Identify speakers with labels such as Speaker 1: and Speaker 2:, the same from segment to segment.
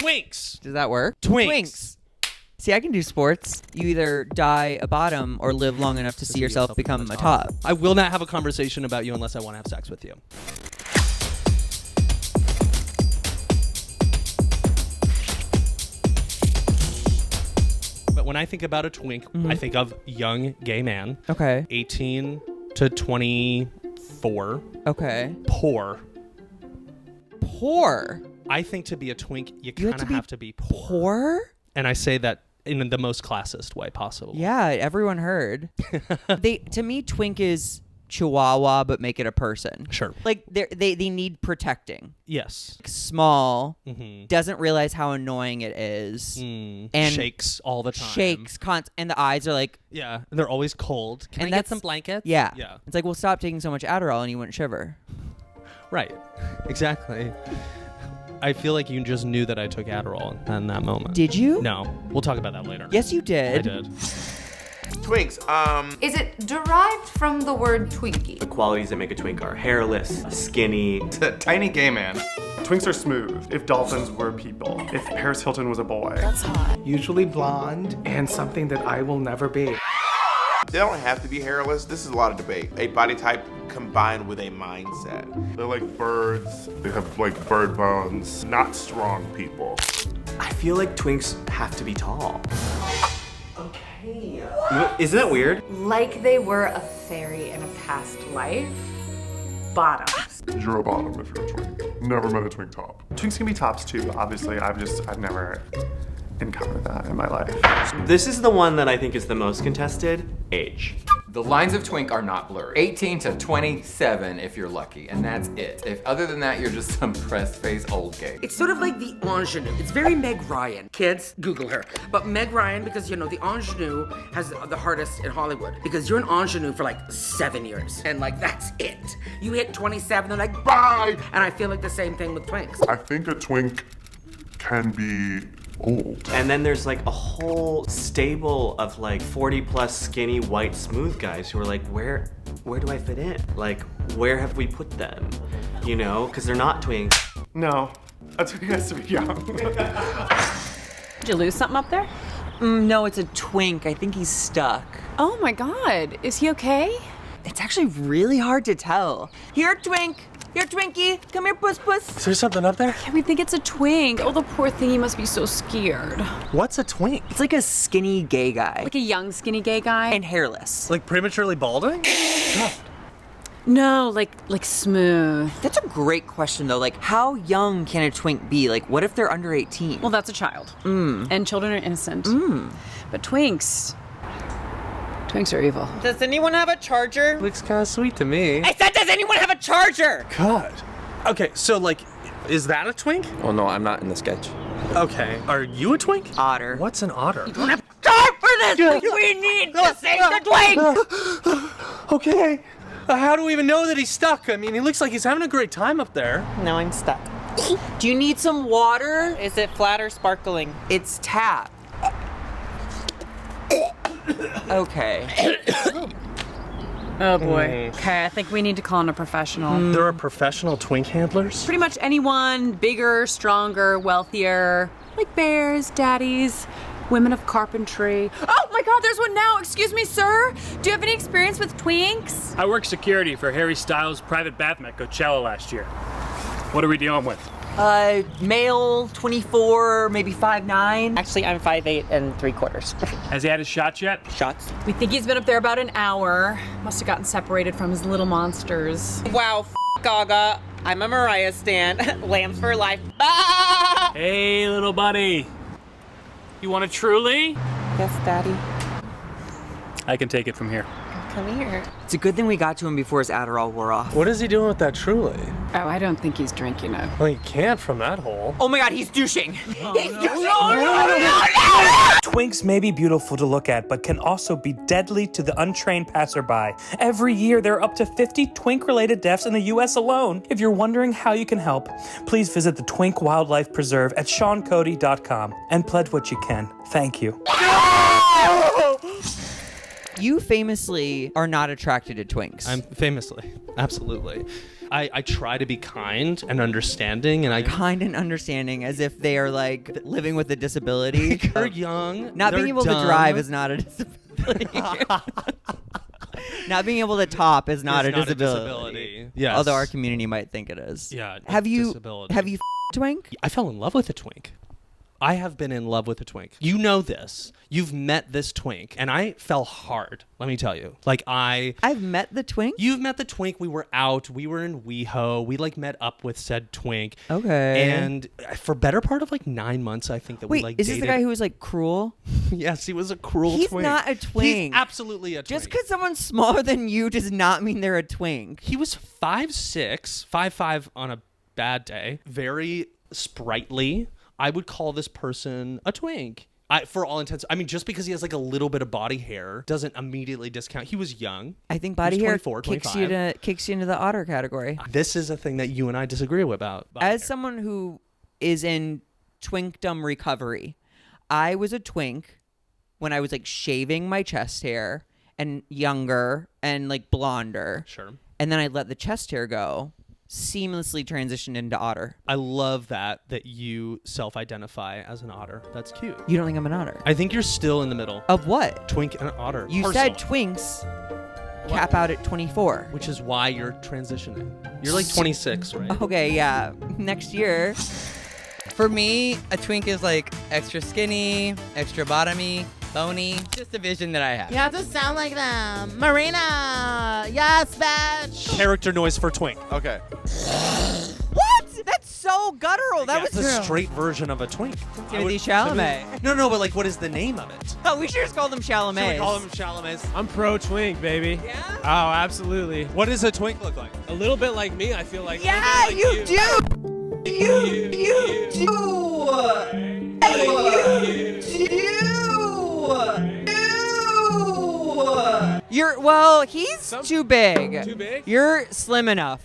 Speaker 1: Twinks.
Speaker 2: Does that work?
Speaker 1: Twinks.
Speaker 2: See, I can do sports. You either die a bottom or live long enough to see yourself become a top.
Speaker 1: I will not have a conversation about you unless I want to have sex with you. But when I think about a twink, I think of young gay man.
Speaker 2: Okay.
Speaker 1: 18 to 24.
Speaker 2: Okay.
Speaker 1: Poor.
Speaker 2: Poor?
Speaker 1: I think to be a twink, you kind of have to be poor.
Speaker 2: Poor?
Speaker 1: And I say that in the most classist way possible.
Speaker 2: Yeah, everyone heard. To me, twink is Chihuahua, but make it a person.
Speaker 1: Sure.
Speaker 2: Like they need protecting.
Speaker 1: Yes.
Speaker 2: Small, doesn't realize how annoying it is, and
Speaker 1: shakes all the time.
Speaker 2: And the eyes are like,
Speaker 1: yeah, and they're always cold. Can I get some blankets?
Speaker 2: Yeah.
Speaker 1: Yeah.
Speaker 2: It's like, well, stop taking so much Adderall and you wouldn't shiver.
Speaker 1: Right. Exactly. I feel like you just knew that I took Adderall in that moment.
Speaker 2: Did you?
Speaker 1: No. We'll talk about that later.
Speaker 2: Yes, you did.
Speaker 1: I did.
Speaker 3: Twinks,
Speaker 4: Is it derived from the word Twinkie?
Speaker 3: the qualities that make a twink are hairless, skinny.
Speaker 5: Tiny gay man. Twinks are smooth. If dolphins were people. If Paris Hilton was a boy.
Speaker 4: That's hot.
Speaker 6: Usually blonde and something that I will never be.
Speaker 7: They don't have to be hairless. This is a lot of debate. A body type combined with a mindset.
Speaker 8: They're like birds. They have like bird bones. Not strong people.
Speaker 3: I feel like twinks have to be tall. Okay. Isn't that weird?
Speaker 4: Like they were a fairy in a past life. Bottoms.
Speaker 8: You're a bottom if you're a twink. Never met a twink top.
Speaker 5: Twinks can be tops too, obviously. I've never encountered that in my life.
Speaker 3: This is the one that I think is the most contested. Age.
Speaker 9: The lines of twink are not blurry. 18 to 27 if you're lucky, and that's it. If other than that, you're just some press-face old gay.
Speaker 10: It's sort of like the ingenue. It's very Meg Ryan. Kids, Google her. But Meg Ryan, because you know, the ingenue has the hardest in Hollywood. Because you're an ingenue for like 7 years. And like, that's it. You hit 27, they're like, bye! And I feel like the same thing with twinks.
Speaker 8: I think a twink can be old.
Speaker 3: And then there's like a whole stable of like 40 plus skinny white smooth guys who are like, where do I fit in? Like, where have we put them? You know, because they're not twinks.
Speaker 5: No, a twink has to be young.
Speaker 11: Did you lose something up there?
Speaker 2: No, it's a twink. I think he's stuck.
Speaker 11: Oh my God, is he okay?
Speaker 2: It's actually really hard to tell. Here, twink. Here, Twinkie. Come here, puss.
Speaker 1: Is there something up there?
Speaker 11: Yeah, we think it's a twink. Oh, the poor thing, he must be so scared.
Speaker 1: What's a twink?
Speaker 2: It's like a skinny gay guy.
Speaker 11: Like a young, skinny gay guy?
Speaker 2: And hairless.
Speaker 1: Like prematurely balding?
Speaker 11: No, like smooth.
Speaker 2: That's a great question, though. Like, how young can a twink be? Like, what if they're under 18?
Speaker 11: Well, that's a child. And children are innocent. But twinks are evil.
Speaker 2: Does anyone have a charger?
Speaker 1: Looks kind of sweet to me.
Speaker 2: I said, does anyone have a charger?
Speaker 1: God. Okay, so like, is that a twink?
Speaker 6: Oh no, I'm not in the sketch.
Speaker 1: Okay. Are you a twink?
Speaker 2: Otter.
Speaker 1: What's an otter?
Speaker 2: You don't have time for this! We need to save the twink!
Speaker 1: Okay. How do we even know that he's stuck? I mean, he looks like he's having a great time up there.
Speaker 2: No, I'm stuck. Do you need some water?
Speaker 12: Is it flat or sparkling?
Speaker 2: It's tap. Okay.
Speaker 11: Oh boy. Okay, I think we need to call in a professional.
Speaker 1: There are professional twink handlers?
Speaker 11: Pretty much anyone bigger, stronger, wealthier, like bears, daddies, women of carpentry. Oh my God, there's one now. Excuse me, sir. Do you have any experience with twinks?
Speaker 13: I work security for Harry Styles' private bathroom at Coachella last year. What are we dealing with?
Speaker 2: Male, 24, maybe 5'9".
Speaker 12: Actually, I'm 5'8" and 3/4.
Speaker 13: Has he had his shots yet?
Speaker 12: Shots?
Speaker 11: We think he's been up there about an hour. Must have gotten separated from his little monsters.
Speaker 12: Wow, Gaga. I'm a Mariah stan. Lambs for life. Ah!
Speaker 13: Hey, little buddy. You want a Truly?
Speaker 12: Yes, Daddy.
Speaker 13: I can take it from here.
Speaker 12: Come here.
Speaker 2: It's a good thing we got to him before his Adderall wore off.
Speaker 1: What is he doing with that Truly?
Speaker 11: Oh, I don't think he's drinking it.
Speaker 1: Well, he can't from that hole.
Speaker 2: Oh my God, he's douching.
Speaker 14: Twinks may be beautiful to look at, but can also be deadly to the untrained passerby. Every year, there are up to 50 twink-related deaths in the U.S. alone. If you're wondering how you can help, please visit the Twink Wildlife Preserve at SeanCody.com and pledge what you can. Thank you.
Speaker 2: You famously are not attracted to twinks.
Speaker 1: I'm famously, absolutely. I try to be kind and understanding, and
Speaker 2: kind and understanding, as if they are like living with a disability.
Speaker 1: They're young.
Speaker 2: Not
Speaker 1: they're
Speaker 2: being able
Speaker 1: dumb.
Speaker 2: to drive is not a disability. Not being able to top is not, a disability.
Speaker 1: Yes.
Speaker 2: Although our community might think it is.
Speaker 1: Yeah.
Speaker 2: Have you
Speaker 1: disability.
Speaker 2: have you Twink?
Speaker 1: I fell in love with a twink. I have been in love with a twink. You know this. You've met this twink, and I fell hard. Let me tell you. Like
Speaker 2: I've met the twink.
Speaker 1: You've met the twink. We were out. We were in WeHo. We like met up with said twink.
Speaker 2: Okay.
Speaker 1: And for better part of like 9 months, I think that we like
Speaker 2: is
Speaker 1: dated.
Speaker 2: this the guy who was like cruel?
Speaker 1: Yes, he was a cruel
Speaker 2: He's
Speaker 1: twink.
Speaker 2: not a twink.
Speaker 1: He's absolutely a twink.
Speaker 2: Just because someone's smaller than you does not mean they're a twink.
Speaker 1: He was 5'6", 5'5" on a bad day. Very sprightly. I would call this person a twink. For all intents, I mean, just because he has like a little bit of body hair doesn't immediately discount. He was young.
Speaker 2: I think body hair
Speaker 1: 24,
Speaker 2: kicks you into the otter category.
Speaker 1: This is a thing that you and I disagree about.
Speaker 2: As someone who is in twinkdom recovery, I was a twink when I was like shaving my chest hair and younger and like blonder.
Speaker 1: Sure.
Speaker 2: And then I let the chest hair go. Seamlessly transitioned into otter.
Speaker 1: I love that you self-identify as an otter. That's cute.
Speaker 2: You don't think I'm an otter?
Speaker 1: I think you're still in the middle.
Speaker 2: Of what?
Speaker 1: Twink and otter.
Speaker 2: You said twinks cap out at 24.
Speaker 1: Which is why you're transitioning. You're like 26, right?
Speaker 2: Okay, yeah. Next year.
Speaker 15: For me, a twink is like extra skinny, extra bottomy, bony. Just a vision that I have.
Speaker 16: You have to sound like them. Marina! Yes, bitch!
Speaker 1: Character noise for twink.
Speaker 7: Okay.
Speaker 2: What? That's so guttural. That was
Speaker 1: the straight version of a twink.
Speaker 2: Timothy Chalamet.
Speaker 1: No, but like, what is the name of it?
Speaker 2: Oh, we should just call them Chalamet.
Speaker 1: Should we call them Chalamets?
Speaker 13: I'm pro twink, baby.
Speaker 2: Yeah?
Speaker 13: Oh, absolutely.
Speaker 1: What does a twink look like?
Speaker 13: A little bit like me, I feel like.
Speaker 2: Yeah, you do. You do. He's too big.
Speaker 13: Too big?
Speaker 2: You're slim enough.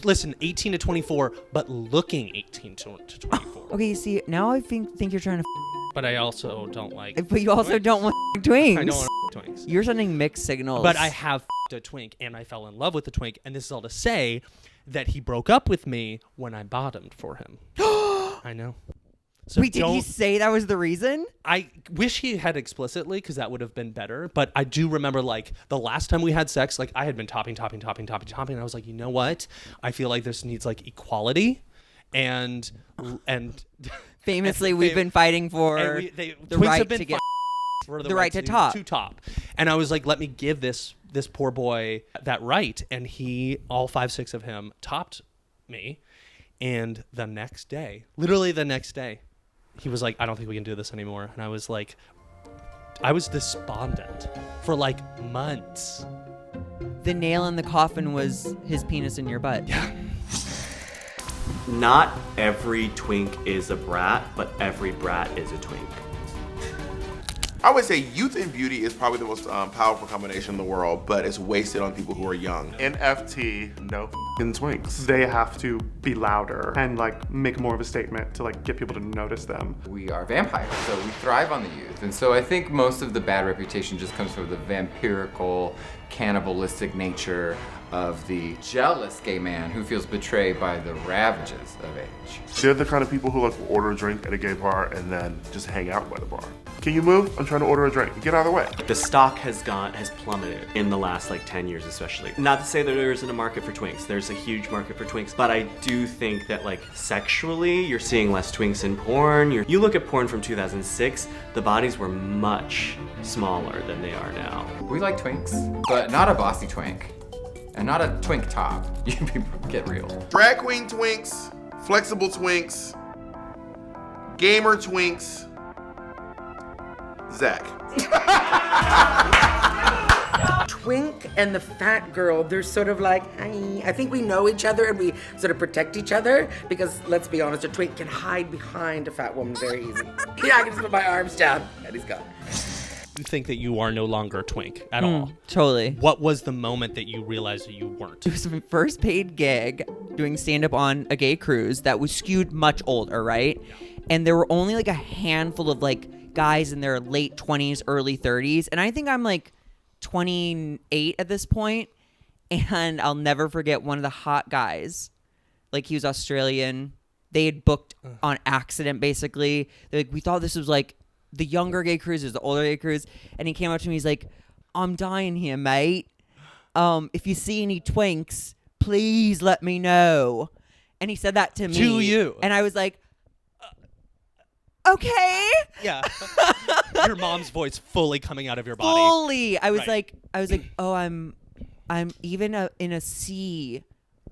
Speaker 1: Listen, 18 to 24, but looking 18 to 24.
Speaker 2: Okay, see, now I think you're trying to
Speaker 1: But I also don't like.
Speaker 2: But you also don't want twinks.
Speaker 1: I don't want twinks.
Speaker 2: You're sending mixed signals.
Speaker 1: But I have a twink, and I fell in love with the twink, and this is all to say that he broke up with me when I bottomed for him. I know. So
Speaker 2: wait, did he say that was the reason?
Speaker 1: I wish he had explicitly, because that would have been better. But I do remember, like, the last time we had sex, like, I had been topping. And I was like, you know what? I feel like this needs, like, equality. And
Speaker 2: famously, we've been fighting for the right to get
Speaker 1: the
Speaker 2: right to top.
Speaker 1: To top. And I was like, let me give this poor boy that right. And he, all 5'6" of him, topped me. And the next day, literally the next day, he was like, I don't think we can do this anymore. And I was like, I was despondent for like months.
Speaker 2: The nail in the coffin was his penis in your butt.
Speaker 1: Yeah.
Speaker 3: Not every twink is a brat, but every brat is a twink.
Speaker 7: I would say youth and beauty is probably the most powerful combination in the world, but it's wasted on people who are young.
Speaker 8: NFT, no f***ing twinks.
Speaker 5: They have to be louder and like make more of a statement to like get people to notice them.
Speaker 9: We are vampires, so we thrive on the youth. And so I think most of the bad reputation just comes from the vampirical, cannibalistic nature of the jealous gay man who feels betrayed by the ravages of age.
Speaker 8: They're the kind of people who like will order a drink at a gay bar and then just hang out by the bar. Can you move? I'm trying to order a drink. Get out of the way.
Speaker 3: The stock has plummeted in the last like 10 years especially. Not to say that there isn't a market for twinks. There's a huge market for twinks, but I do think that like sexually, you're seeing less twinks in porn. You look at porn from 2006, the bodies were much smaller than they are now.
Speaker 9: We like twinks, but not a bossy twink. And not a twink top. You get real.
Speaker 7: Drag queen twinks, flexible twinks, gamer twinks, Zach.
Speaker 10: Twink and the fat girl, they're sort of like, I think we know each other and we sort of protect each other because let's be honest, a twink can hide behind a fat woman very easy. Yeah, I can just put my arms down and he's gone.
Speaker 1: You think that you are no longer a twink at all.
Speaker 2: Totally.
Speaker 1: What was the moment that you realized that you weren't?
Speaker 2: It was my first paid gig doing stand-up on a gay cruise that was skewed much older, right? Yeah. And there were only like a handful of like guys in their late 20s, early 30s. And I think I'm like 28 at this point. And I'll never forget one of the hot guys. Like, he was Australian. They had booked on accident, basically. They're like, we thought this was like the younger gay cruise, the older gay cruise. And he came up to me, he's like, I'm dying here, mate. If you see any twinks, please let me know. And he said that to me.
Speaker 1: To you.
Speaker 2: And I was like, okay.
Speaker 1: Yeah. Your mom's voice fully coming out of your body.
Speaker 2: Fully. I was
Speaker 1: Right.
Speaker 2: like, oh, I'm even in a sea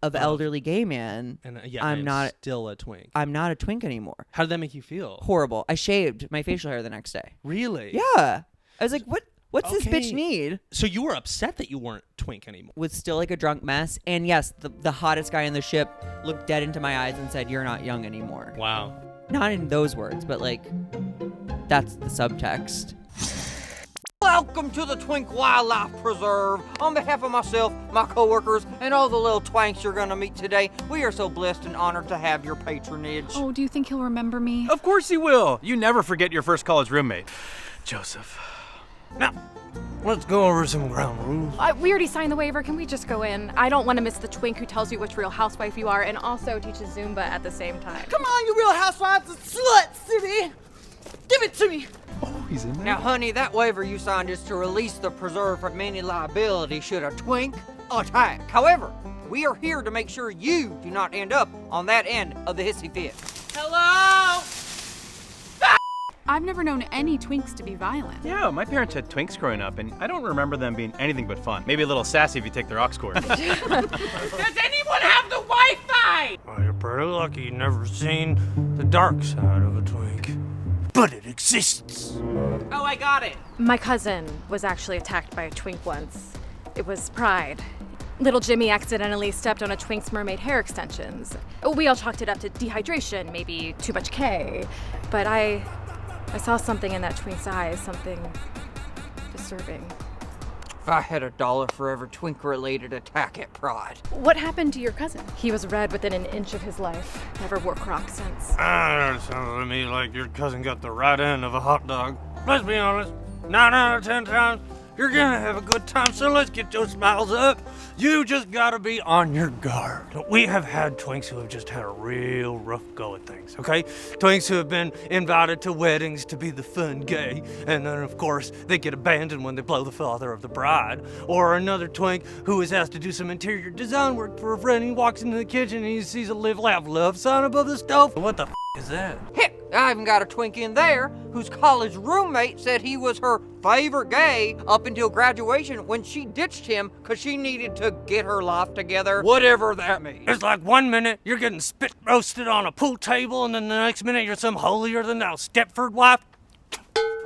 Speaker 2: of elderly gay man.
Speaker 1: And yeah,
Speaker 2: I'm not
Speaker 1: still a twink.
Speaker 2: I'm not a twink anymore.
Speaker 1: How did that make you feel?
Speaker 2: Horrible. I shaved my facial hair the next day.
Speaker 1: Really?
Speaker 2: Yeah. I was like, what's this bitch need?
Speaker 1: So you were upset that you weren't twink anymore.
Speaker 2: Was still like a drunk mess. And yes, the hottest guy on the ship looked dead into my eyes and said, you're not young anymore.
Speaker 1: Wow.
Speaker 2: Not in those words, but like, that's the subtext.
Speaker 17: Welcome to the Twink Wildlife Preserve. On behalf of myself, my coworkers, and all the little twinks you're gonna meet today, we are so blessed and honored to have your patronage.
Speaker 11: Oh, do you think he'll remember me?
Speaker 18: Of course he will. You never forget your first college roommate, Joseph. Now, let's go over some ground rules.
Speaker 11: We already signed the waiver. Can we just go in? I don't want to miss the twink who tells you which real housewife you are and also teaches Zumba at the same time.
Speaker 17: Come on, you real housewives of Slut City! Give it to me!
Speaker 18: Oh, he's in there.
Speaker 17: Now, honey, that waiver you signed is to release the preserve from any liability should a twink attack. However, we are here to make sure you do not end up on that end of the hissy fit.
Speaker 12: Hello?
Speaker 11: I've never known any twinks to be violent.
Speaker 18: Yeah, my parents had twinks growing up, and I don't remember them being anything but fun. Maybe a little sassy if you take their aux cord.
Speaker 12: Does anyone have the Wi-Fi?
Speaker 19: Well, you're pretty lucky you've never seen the dark side of a twink. But it exists.
Speaker 12: Oh, I got it.
Speaker 11: My cousin was actually attacked by a twink once. It was Pride. Little Jimmy accidentally stepped on a twink's mermaid hair extensions. We all chalked it up to dehydration, maybe too much K. But I saw something in that twink's eyes, something disturbing.
Speaker 17: If I had $1 for every twink-related attack at Pride.
Speaker 11: What happened to your cousin? He was red within an inch of his life. Never wore Crocs since.
Speaker 19: That sounds to me like your cousin got the right end of a hot dog. Let's be honest, 9 out of 10 times, you're gonna have a good time, so let's get those smiles up. You just gotta be on your guard. We have had twinks who have just had a real rough go at things, okay? Twinks who have been invited to weddings to be the fun gay, and then of course they get abandoned when they blow the father of the bride. Or another twink who is asked to do some interior design work for a friend. He walks into the kitchen and he sees a live, laugh, love sign above the stove. What the is that?
Speaker 17: Heck, I even got a twink in there whose college roommate said he was her favorite gay up until graduation when she ditched him because she needed to get her life together, whatever that means.
Speaker 19: It's like 1 minute you're getting spit roasted on a pool table, and then the next minute you're some holier than thou Stepford wife.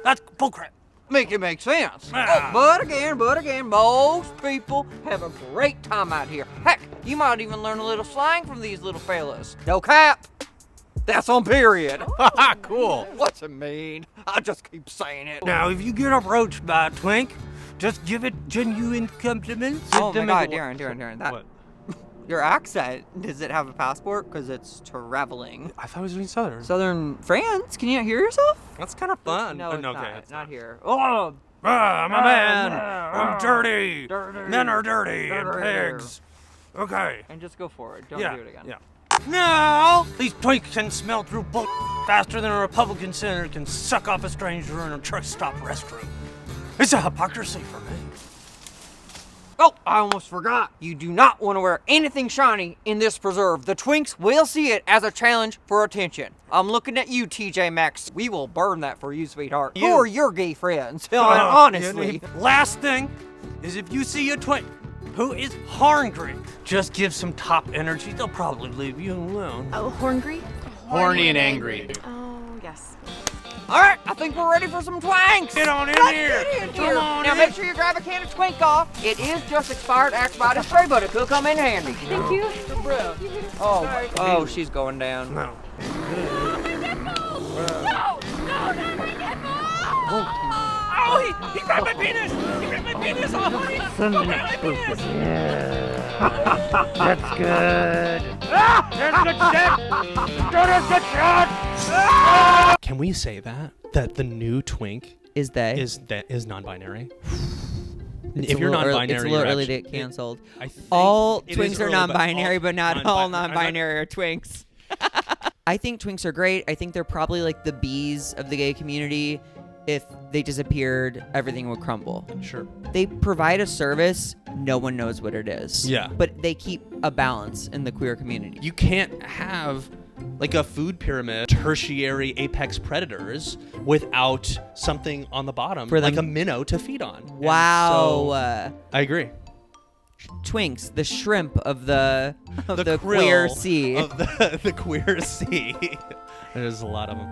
Speaker 19: That's bullcrap.
Speaker 17: Make it make sense. Oh, but again, most people have a great time out here. Heck, you might even learn a little slang from these little fellas. No cap. That's on period.
Speaker 18: Cool.
Speaker 17: What's it mean? I just keep saying it.
Speaker 19: Now, if you get approached by a twink, just give it genuine compliments.
Speaker 17: Oh my God, Darren, that.
Speaker 19: What?
Speaker 17: Your accent, does it have a passport? Because it's traveling.
Speaker 19: I thought it was doing Southern.
Speaker 17: Southern France? Can you not hear yourself?
Speaker 19: That's kind of fun.
Speaker 17: No, it's
Speaker 19: okay,
Speaker 17: not. Not here. Oh!
Speaker 19: I'm a man. I'm dirty. Men are dirty and pigs. Okay.
Speaker 17: And just go forward. Don't do it again.
Speaker 19: Yeah. No! These twinks can smell through bull faster than a Republican senator can suck off a stranger in a truck stop restroom. It's a hypocrisy for me.
Speaker 17: Oh, I almost forgot. You do not want to wear anything shiny in this preserve. The twinks will see it as a challenge for attention. I'm looking at you, TJ Maxx. We will burn that for you, sweetheart. Who are your gay friends? Honestly.
Speaker 19: Last thing is if you see a twink who is hungry, just give some top energy. They'll probably leave you alone.
Speaker 11: Oh, horngry?
Speaker 18: Horny and angry.
Speaker 11: Oh, yes.
Speaker 17: All right, I think we're ready for some twinks.
Speaker 19: Get on in here.
Speaker 17: Come on now, make sure you grab a can of Twink off. It is just expired Axe-Body spray, but it could come in handy.
Speaker 11: Thank you.
Speaker 17: Oh, she's going down.
Speaker 19: No.
Speaker 12: Oh, he grabbed my penis! He grabbed my penis! Oh, honey!
Speaker 19: Son of
Speaker 12: my penis!
Speaker 19: That's good. There's good shit. Can we say that the new twink
Speaker 2: is
Speaker 19: non-binary?
Speaker 1: If you're non-binary,
Speaker 2: it's a little
Speaker 1: you're
Speaker 2: early to
Speaker 1: actually-
Speaker 2: get canceled.
Speaker 1: I think
Speaker 2: All
Speaker 1: it
Speaker 2: twinks
Speaker 1: is
Speaker 2: are
Speaker 1: early, but
Speaker 2: non-binary, but not all non-binary
Speaker 1: I'm
Speaker 2: are twinks. I think twinks are great. I think they're probably like the bees of the gay community. If they disappeared, everything would crumble.
Speaker 1: Sure.
Speaker 2: They provide a service, no one knows what it is.
Speaker 1: Yeah.
Speaker 2: But they keep a balance in the queer community.
Speaker 1: You can't have like a food pyramid, tertiary apex predators without something on the bottom,
Speaker 2: For
Speaker 1: like a
Speaker 2: them-
Speaker 1: minnow to feed on. And
Speaker 2: Wow.
Speaker 1: so, I agree.
Speaker 2: Twinks, the shrimp of the
Speaker 1: The
Speaker 2: queer
Speaker 1: krill
Speaker 2: sea.
Speaker 1: of the queer sea. There's a lot of them.